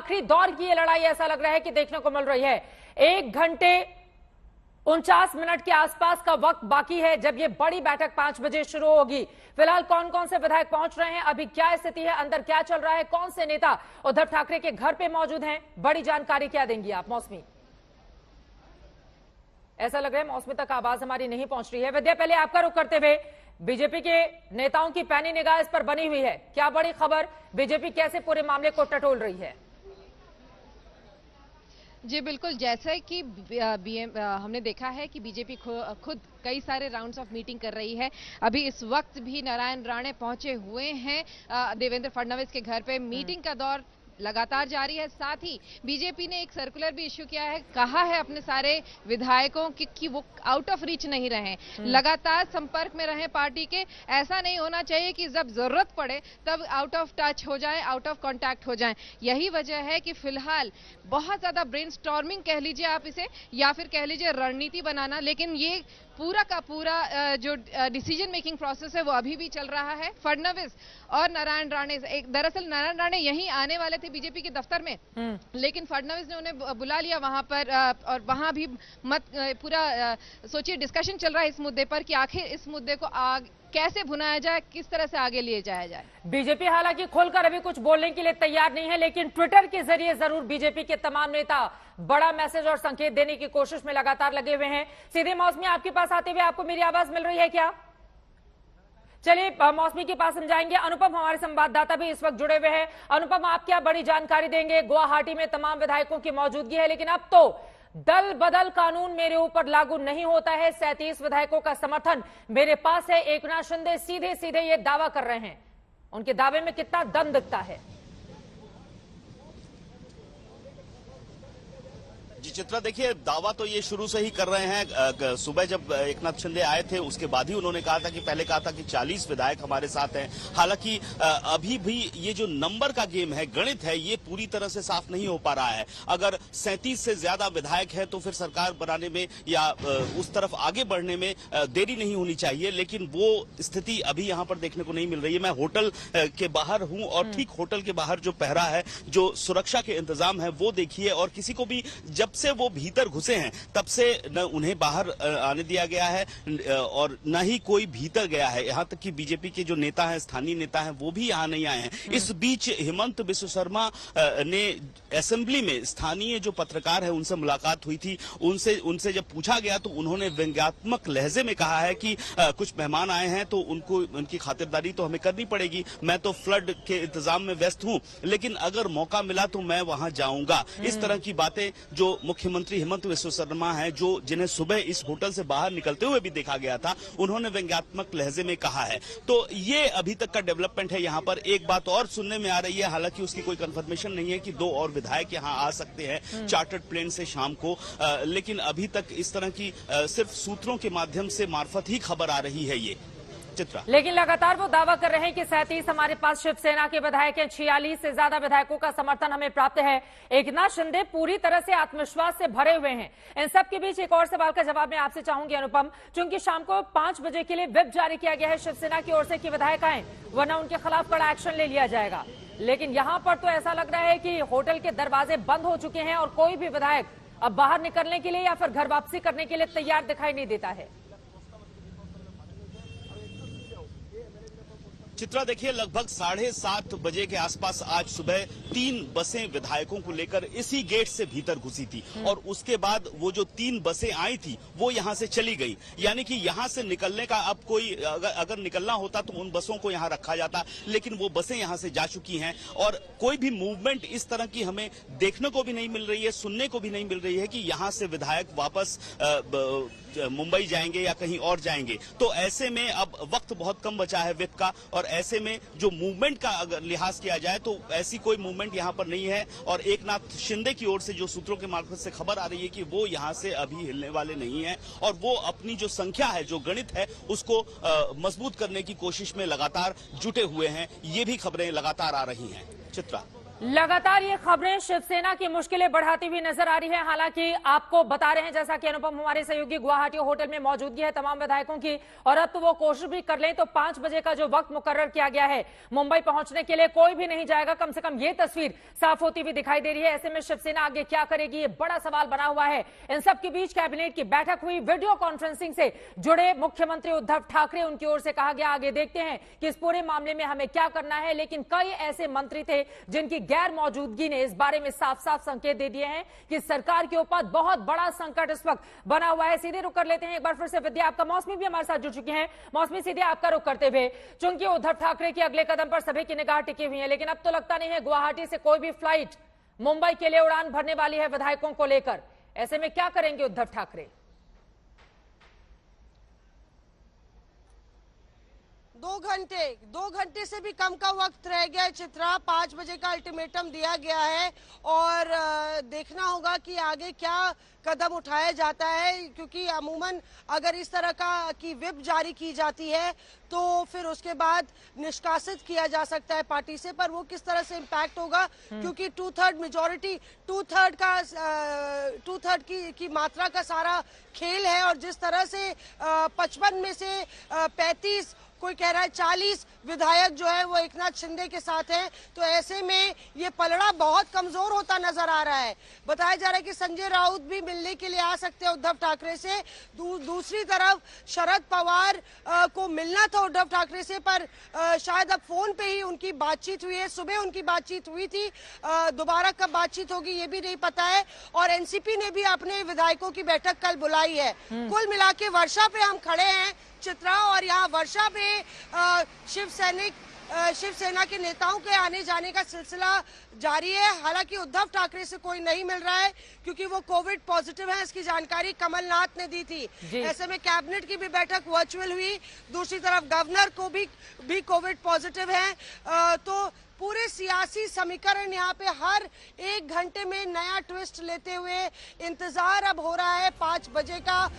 आखिरी दौर की ये लड़ाई ऐसा लग रहा है कि देखने को मिल रही है। 1 घंटे 49 मिनट के आसपास का वक्त बाकी है जब ये बड़ी बैठक 5 बजे शुरू होगी। फिलहाल कौन कौन से विधायक पहुंच रहे हैं, अभी क्या स्थिति है, अंदर क्या चल रहा है, कौन से नेता उद्धव ठाकरे के घर पे मौजूद हैं, बड़ी जानकारी क्या देंगी आप मौसमी? ऐसा लग रहा है मौसमी तक आवाज हमारी नहीं पहुंच रही है। विद्या, पहले आपका रुख करते हुए, बीजेपी के नेताओं की पैनी निगाह इस पर बनी हुई है, क्या बड़ी खबर, बीजेपी कैसे पूरे मामले को टटोल रही है? जी बिल्कुल, जैसे कि हमने देखा है कि बीजेपी खुद कई सारे राउंड्स ऑफ मीटिंग कर रही है। अभी इस वक्त भी नारायण राणे पहुंचे हुए हैं देवेंद्र फडणवीस के घर पे। मीटिंग का दौर लगातार जारी है। साथ ही बीजेपी ने एक सर्कुलर भी इश्यू किया है, कहा है अपने सारे विधायकों कि वो आउट ऑफ रीच नहीं रहें, लगातार संपर्क में रहें पार्टी के। ऐसा नहीं होना चाहिए कि जब जरूरत पड़े तब आउट ऑफ टच हो जाए, आउट ऑफ कांटेक्ट हो जाएं। यही वजह है कि फिलहाल बहुत ज्यादा ब्रेनस्टॉर्मिंग कह लीजिए आप इसे, या फिर कह लीजिए रणनीति बनाना, लेकिन ये पूरा का पूरा जो डिसीजन मेकिंग प्रोसेस है वो अभी भी चल रहा है। फडणवीस और नारायण राणे, दरअसल नारायण राणे यहीं आने वाले थे बीजेपी के दफ्तर में, लेकिन फडणवीस ने उन्हें बुला लिया वहां पर, और वहां भी पूरा सोचिए डिस्कशन चल रहा है इस मुद्दे पर कि आखिर इस मुद्दे को कैसे भुनाया जाए, किस तरह से आगे लिए जाया जाए। बीजेपी हालांकि खोलकर अभी कुछ बोलने के लिए तैयार नहीं है, लेकिन ट्विटर के जरिए जरूर बीजेपी के तमाम नेता बड़ा मैसेज और संकेत देने की कोशिश में लगातार लगे हुए हैं। सीधे मौसमी आपके पास आते हुए, आपको मेरी आवाज मिल रही है क्या? चलिए मौसमी के पास हम जाएंगे। अनुपम हमारे संवाददाता भी इस वक्त जुड़े हुए हैं। अनुपम, आप क्या बड़ी जानकारी देंगे? गुवाहाटी में तमाम विधायकों की मौजूदगी है, लेकिन अब तो दल बदल कानून मेरे ऊपर लागू नहीं होता है। 37 विधायकों का समर्थन मेरे पास है। एकनाथ शिंदे सीधे सीधे ये दावा कर रहे हैं। उनके दावे में कितना दम दिखता है? जी चित्रा, देखिए दावा तो ये शुरू से ही कर रहे हैं। सुबह जब एकनाथ शिंदे आए थे उसके बाद ही उन्होंने कहा था कि पहले कहा था कि 40 विधायक हमारे साथ हैं। हालांकि अभी भी ये जो नंबर का गेम है, गणित है, ये पूरी तरह से साफ नहीं हो पा रहा है। अगर 37 से ज्यादा विधायक है तो फिर सरकार बनाने में या उस तरफ आगे बढ़ने में देरी नहीं होनी चाहिए, लेकिन वो स्थिति अभी यहाँ पर देखने को नहीं मिल रही है। मैं होटल के बाहर हूँ और ठीक होटल के बाहर जो पहरा है, जो सुरक्षा के इंतजाम है, वो देखिए। और किसी को भी जब से वो भीतर घुसे हैं तब से न उन्हें बाहर आने दिया गया है और न ही कोई भीतर गया है। यहां तक कि बीजेपी के जो नेता हैं, स्थानीय नेता हैं, वो भी यहां नहीं आए हैं। इस बीच हिमंत बिस्व शर्मा ने असेंबली में स्थानीय जो पत्रकार है उनसे मुलाकात हुई थी। उनसे जब पूछा गया तो उन्होंने व्यंग्यात्मक लहजे में कहा है कि कुछ मेहमान आए हैं तो उनकी खातिरदारी तो हमें करनी पड़ेगी। मैं तो फ्लड के इंतजाम में व्यस्त हूं, लेकिन अगर मौका मिला तो मैं वहां जाऊंगा। इस तरह की बातें जो मुख्यमंत्री हिमंत बिस्व शर्मा हैं, जिन्हें सुबह इस होटल से बाहर निकलते हुए भी देखा गया था, उन्होंने व्यंग्यात्मक लहजे में कहा है। तो ये अभी तक का डेवलपमेंट है। यहाँ पर एक बात और सुनने में आ रही है, हालांकि उसकी कोई कंफर्मेशन नहीं है, कि 2 और विधायक यहाँ आ सकते हैं चार्टर्ड प्लेन से शाम को, लेकिन अभी तक इस तरह की सिर्फ सूत्रों के माध्यम से मार्फत ही खबर आ रही है ये चित्रा। लेकिन लगातार वो दावा कर रहे हैं कि 37 हमारे पास शिवसेना के विधायक हैं, 46 से ज्यादा विधायकों का समर्थन हमें प्राप्त है। एकनाथ शिंदे पूरी तरह से आत्मविश्वास से भरे हुए हैं। इन सब के बीच एक और सवाल का जवाब मैं आपसे चाहूंगी अनुपम, क्योंकि शाम को 5 बजे के लिए व्हिप जारी किया गया है शिवसेना की ओर से कि विधायक आए, वरना उनके खिलाफ कड़ा एक्शन ले लिया जाएगा। लेकिन यहां पर तो ऐसा लग रहा है कि होटल के दरवाजे बंद हो चुके हैं और कोई भी विधायक अब बाहर निकलने के लिए या फिर घर वापसी करने के लिए तैयार दिखाई नहीं देता है। चित्रा, देखिए लगभग 7:30 बजे के आसपास आज सुबह 3 बसें विधायकों को लेकर इसी गेट से भीतर घुसी थी और उसके बाद वो जो 3 बसें आई थी वो यहां से चली गई। यानी कि यहां से निकलने का अब कोई अगर निकलना होता तो उन बसों को यहां रखा जाता, लेकिन वो बसें यहां से जा चुकी हैं और कोई भी मूवमेंट इस तरह की हमें देखने को भी नहीं मिल रही है, सुनने को भी नहीं मिल रही है कि यहां से विधायक वापस मुंबई जाएंगे या कहीं और जाएंगे। तो ऐसे में अब वक्त बहुत कम बचा है व्हिप का, और ऐसे में जो मूवमेंट का अगर लिहाज किया जाए तो ऐसी कोई मूवमेंट यहां पर नहीं है। और एकनाथ शिंदे की ओर से जो सूत्रों के मार्फत से खबर आ रही है कि वो यहां से अभी हिलने वाले नहीं है और वो अपनी जो संख्या है, जो गणित है, उसको मजबूत करने की कोशिश में लगातार जुटे हुए हैं। ये भी खबरें लगातार आ रही हैं चित्रा। लगातार ये खबरें शिवसेना की मुश्किलें बढ़ाती हुई नजर आ रही है। हालांकि आपको बता रहे हैं, जैसा कि अनुपम हमारे सहयोगी गुवाहाटी होटल में मौजूदगी है तमाम विधायकों की, और अब तो वो कोशिश भी कर लें तो 5 बजे का जो वक्त मुकर्रर किया गया है मुंबई पहुंचने के लिए, कोई भी नहीं जाएगा। कम से कम ये तस्वीर साफ होती हुई दिखाई दे रही है। ऐसे में शिवसेना आगे क्या करेगी, ये बड़ा सवाल बना हुआ है। इन सब के बीच कैबिनेट की बैठक हुई, वीडियो कॉन्फ्रेंसिंग से जुड़े मुख्यमंत्री उद्धव ठाकरे, उनकी ओर से कहा गया आगे देखते हैं कि इस पूरे मामले में हमें क्या करना है। लेकिन कई ऐसे मंत्री थे जिनकी गैर मौजूदगी ने इस बारे में साफ साफ संकेत दे दिए हैं कि सरकार के ऊपर बहुत बड़ा संकट इस वक्त बना हुआ है। सीधे रुक कर लेते हैं एक बार फिर से विद्या, आपका मौसमी भी हमारे साथ जुड़ चुके हैं। मौसमी, सीधे आपका रुक करते हुए, चूंकि उद्धव ठाकरे के अगले कदम पर सभी की निगाह टिकी हुई है, लेकिन अब तो लगता नहीं है गुवाहाटी से कोई भी फ्लाइट मुंबई के लिए उड़ान भरने वाली है विधायकों को लेकर। ऐसे में क्या करेंगे उद्धव ठाकरे? 2 घंटे से भी कम का वक्त रह गया है चित्रा। 5 बजे का अल्टीमेटम दिया गया है और देखना होगा कि आगे क्या कदम उठाया जाता है, क्योंकि अमूमन अगर इस तरह की व्हिप जारी की जाती है तो फिर उसके बाद निष्कासित किया जा सकता है पार्टी से, पर वो किस तरह से इम्पैक्ट होगा, क्योंकि 2/3 मेजोरिटी, 2/3 की मात्रा का सारा खेल है। और जिस तरह से 55 में से 35, कोई कह रहा है 40 विधायक जो है वो एकनाथ शिंदे के साथ हैं, तो ऐसे में ये पलड़ा बहुत कमजोर होता नजर आ रहा है। बताया जा रहा है कि संजय राउत भी मिलने के लिए आ सकते हैं उद्धव ठाकरे से। दूसरी तरफ शरद पवार को मिलना था उद्धव ठाकरे से, पर शायद अब फोन पे ही उनकी बातचीत हुई है। सुबह उनकी बातचीत हुई थी, दोबारा कब बातचीत होगी ये भी नहीं पता है। और एनसीपी ने भी अपने विधायकों की बैठक कल बुलाई है। कुल मिला के वर्षा पे हम खड़े हैं चित्रा, और यहाँ वर्षा पे शिवसेना के नेताओं के आने जाने का सिलसिला जारी है। हालांकि उद्धव ठाकरे से कोई नहीं मिल रहा है क्योंकि वो कोविड पॉजिटिव है, इसकी जानकारी कमलनाथ ने दी थी। ऐसे में कैबिनेट की भी बैठक वर्चुअल हुई। दूसरी तरफ गवर्नर को भी कोविड पॉजिटिव है। तो पूरे सियासी समीकरण यहाँ पे हर 1 घंटे में नया ट्विस्ट लेते हुए इंतजार अब हो रहा है 5 बजे का,